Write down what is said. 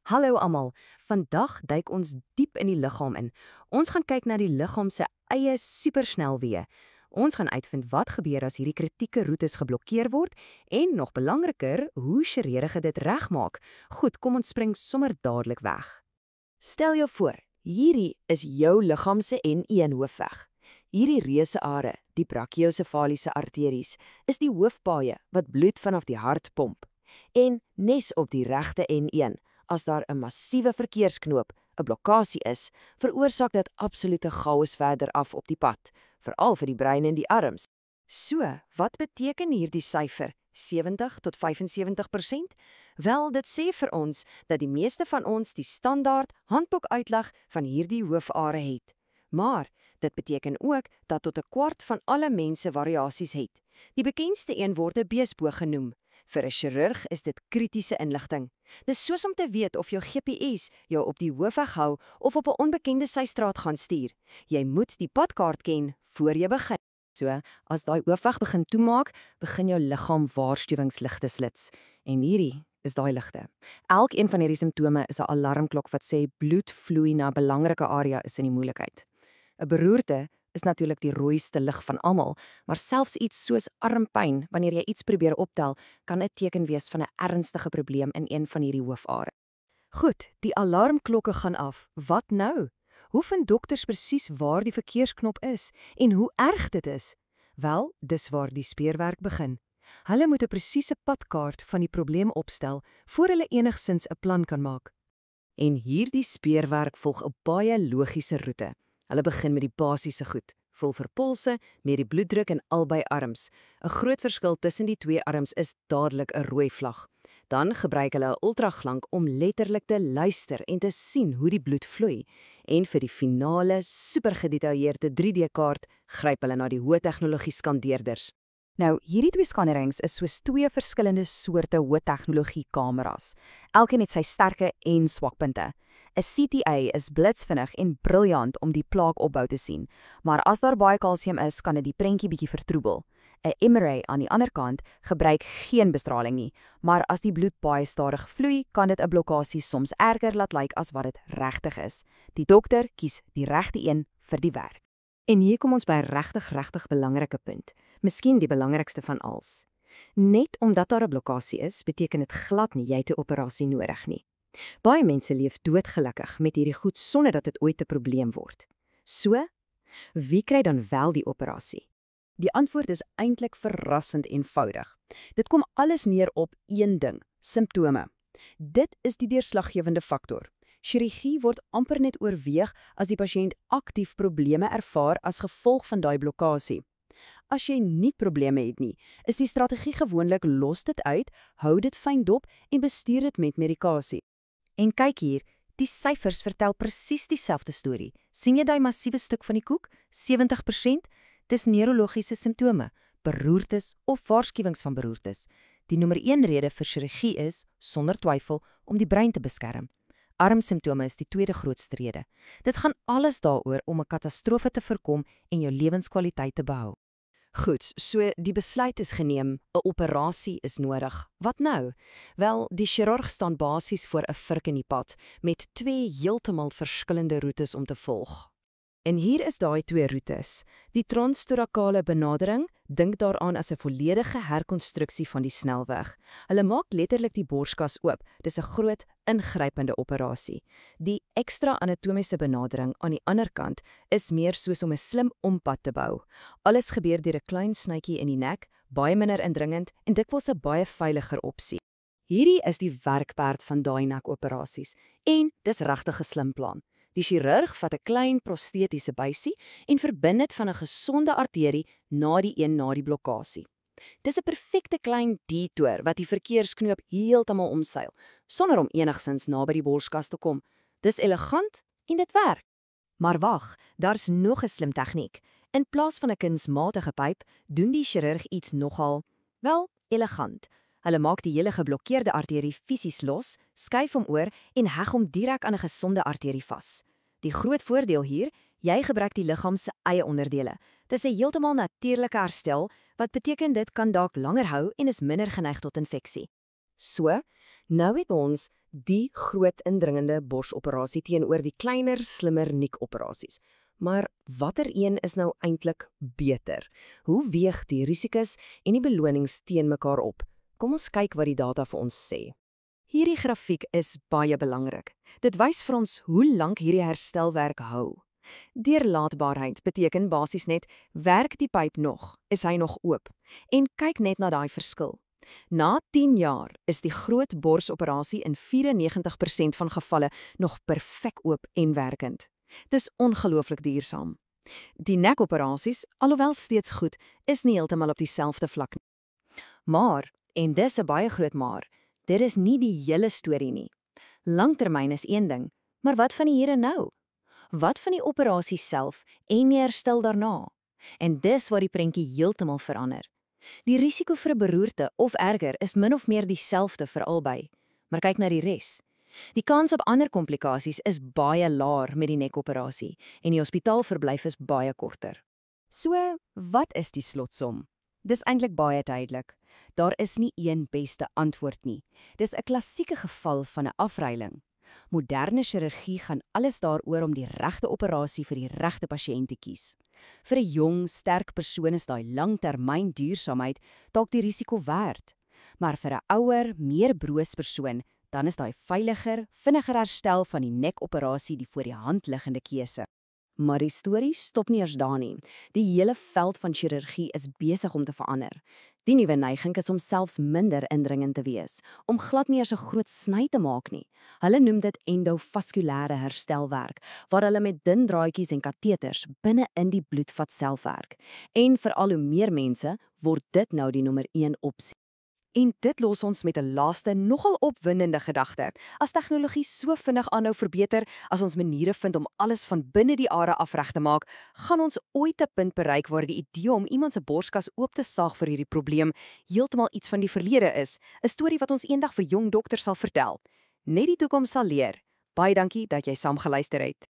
Hallo almal. Vandag duik ons diep in die liggaam in. Ons gaan kyk na die liggaam se eie supersnelweë. Ons gaan uitvind wat gebeur as hierdie kritieke roetes geblokkeer word en nog belangriker, hoe chirurge dit regmaak. Goed, kom ons spring sommer dadelik weg. Stel jou voor, hierdie is jou liggaam se N1 hoofweg. Hierdie reuseare, die brachiosefaliese arteries, is die hoofpaaie wat bloed vanaf die hart pomp. En nes op die regte N1, as daar 'n massiewe verkeersknoop, 'n blokkade is, veroorsaak dit absolute chaos verder af op die pad, veral vir die brein en die arms. So, wat beteken hierdie syfer? 70 tot 75%? Wel, dit sê vir ons dat die meeste van ons die standaard handboekuitlag van hierdie hoofare het. Maar dit beteken ook dat tot 1/4 van alle mense variasies het. Die bekendste een word 'n beesboog genoem. Vir 'n chirurg is dit kritiese inligting. Dis soos om te weet of jou GPS jou op die hoofweg hou of op 'n onbekende systraat gaan stuur. Jy moet die padkaart ken voor jy begin. So, as daai hoofweg begin toemaak, begin jou liggaam waarskuwingsligte slits. En hierdie is daai ligte. Elkeen van hierdie simptome is 'n alarmklok wat sê bloed vloei na 'n belangrike area is in die moeilikheid. 'n Beroerte is natuurlik die rooiste lig van almal, maar selfs iets soos armpyn, wanneer jy iets probeer optel, kan 'n teken wees van 'n ernstige probleem in een van hierdie hoofare. Goed, die alarmklokke gaan af. Wat nou? Hoe vind dokters presies waar die verkeersknop is en hoe erg dit is? Wel, dis waar die speurwerk begin. Hulle moet 'n presiese padkaart van die probleem opstel voor hulle enigsins 'n plan kan maak. En hierdie speurwerk volg 'n baie logiese roete. Hulle begin met die basiese goed, voel vir polse, met die bloeddruk in albei arms. 'n Groot verskil tussen die twee arms is dadelik 'n rooi vlag. Dan gebruik hulle 'n ultraglank om letterlik te luister en te sien hoe die bloed vloei. En vir die finale, supergedetailleerde 3D-kaart gryp hulle na die hoë tegnologie skandeerders. Nou, hierdie twee skanderings is soos twee verskillende soorte hoë tegnologie kameras. Elkeen het sy sterke en swakpunte. 'n CTA is blitsvinnig en briljant om die plaakopbou te sien, maar as daar baie kalsium is, kan dit die prentjie bietjie vertroebel. 'n MRI aan die ander kant gebruik geen bestraling nie, maar as die bloed baie stadig vloei, kan dit 'n blokkade soms erger laat lyk as wat dit regtig is. Die dokter kies die regte een vir die werk. En hier kom ons by 'n regtig belangrike punt, miskien die belangrikste van alles. Net omdat daar 'n blokkade is, beteken dit glad nie jy het 'n operasie nodig nie. Baie mense leef doodgelukkig met hierdie goed sonder dat dit ooit 'n probleem word. So, wie kry dan wel die operasie? Die antwoord is eintlik verrassend eenvoudig. Dit kom alles neer op een ding: simptome. Dit is die deurslaggewende faktor. Chirurgie word amper net oorweeg as die pasiënt aktief probleme ervaar as gevolg van daai blokkade. As jy nie probleme het nie, is die strategie gewoonlik los dit uit, hou dit fyn dop en bestuur dit met medikasie. En kyk hier, die syfers vertel presies dieselfde storie. Sien jy daai massiewe stuk van die koek? 70%? Dis neurologiese simptome, beroertes of waarskuwings van beroertes. Die nommer 1 rede vir chirurgie is, sonder twyfel, om die brein te beskerm. Armsimptome is die tweede grootste rede. Dit gaan alles daaroor om 'n katastrofe te voorkom en jou lewenskwaliteit te behou. Goed, so die besluit is geneem, 'n operasie is nodig. Wat nou? Wel, die chirurg staan basies voor 'n vurk in die pad, met twee heeltemal verskillende roetes om te volg. En hier is daai twee roetes. Die transtorakale benadering dink daaraan as 'n volledige herkonstruksie van die snelweg. Hulle maak letterlik die borskas oop. Dis 'n groot, ingrypende operasie. Die ekstra anatomiese benadering aan die ander kant is meer soos om 'n slim ompad te bou. Alles gebeur deur 'n klein snytjie in die nek, baie minder indringend en dikwels 'n baie veiliger opsie. Hierdie is die werkperd van daai nekoperasies en dis regtig 'n slim plan. Die chirurg vat 'n klein prostetiese buisie en verbind dit van 'n gesonde arterie na die een na die blokkade. Dis 'n perfekte klein detour wat die verkeersknoop heeltemal omseil, sonder om enigsins naby die borskas te kom. Dis elegant en dit werk. Maar wag, daar's nog 'n slim tegniek. In plaas van 'n kunsmatige pyp, doen die chirurg iets nogal, wel, elegant. Hulle maak die hele geblokkeerde arterie fisies los, skuif hom oor en heg hom direk aan 'n gesonde arterie vas. Die groot voordeel hier, jy gebruik die liggaam se eie onderdele. Dis 'n heeltemal natuurlike herstel, wat beteken dit kan dalk langer hou en is minder geneig tot infeksie. So, nou het ons Die groot indringende borsoperasie teenoor die kleiner, slimmer niekoperasies. Maar watter een is nou eintlik beter? Hoe weeg die risiko's en die belonings teen mekaar op? Kom ons kyk wat die data vir ons sê. Hierdie grafiek is baie belangrik. Dit wys vir ons hoe lank hierdie herstelwerk hou. Deurlaatbaarheid beteken basies net, werk die pyp nog, is hy nog oop? En kyk net na daai verskil. Na 10 jaar is die groot borsoperasie in 94% van gevalle nog perfek oop en werkend. Dis ongelooflik duursaam. Die nekoperasies, alhoewel steeds goed, is nie heeltemal op dieselfde vlak nie. Maar, en dis 'n baie groot maar, dit is nie die hele storie nie. Langtermyn is een ding, maar wat van die hier en nou? Wat van die operasie self en die herstel daarna? En dis waar die prentjie heeltemal verander. Die risiko vir 'n beroerte of erger is min of meer dieselfde vir albei. Maar kyk na die res. Die kans op ander komplikasies is baie laer met die nekoperasie en die hospitaalverblyf is baie korter. So, wat is die slotsom? Dis eintlik baie duidelik. Daar is nie een beste antwoord nie. Dis 'n klassieke geval van 'n afruiling. Moderne chirurgie gaan alles daaroor om die regte operasie vir die regte pasiënt te kies. Vir 'n jong, sterk persoon is daai langtermyn duursaamheid dalk die risiko werd. Maar vir 'n ouer, meer broos persoon, dan is daai veiliger, vinniger herstel van die nekoperasie die voor die hand liggende keuse. Maar die storie stop nie eers daar nie. Die hele veld van chirurgie is besig om te verander. Die nuwe neiging is om selfs minder indringend te wees, om glad nie eers 'n groot sny te maak nie. Hulle noem dit endovaskulêre herstelwerk, waar hulle met dun draadjies en kateters binne in die bloedvat self werk. En vir al hoe meer mense word dit nou die nommer 1 opsie. En dit los ons met 'n laaste, nogal opwindende gedagte. As tegnologie so vinnig aanhou verbeter, as ons maniere vind om alles van binne die are af reg te maak, gaan ons ooit 'n punt bereik waar die idee om iemand se borskas oop te saag vir hierdie probleem heeltemal iets van die verlede is, 'n storie wat ons eendag vir jong dokters sal vertel. Net die toekoms sal leer. Baie dankie dat jy saamgeluister het.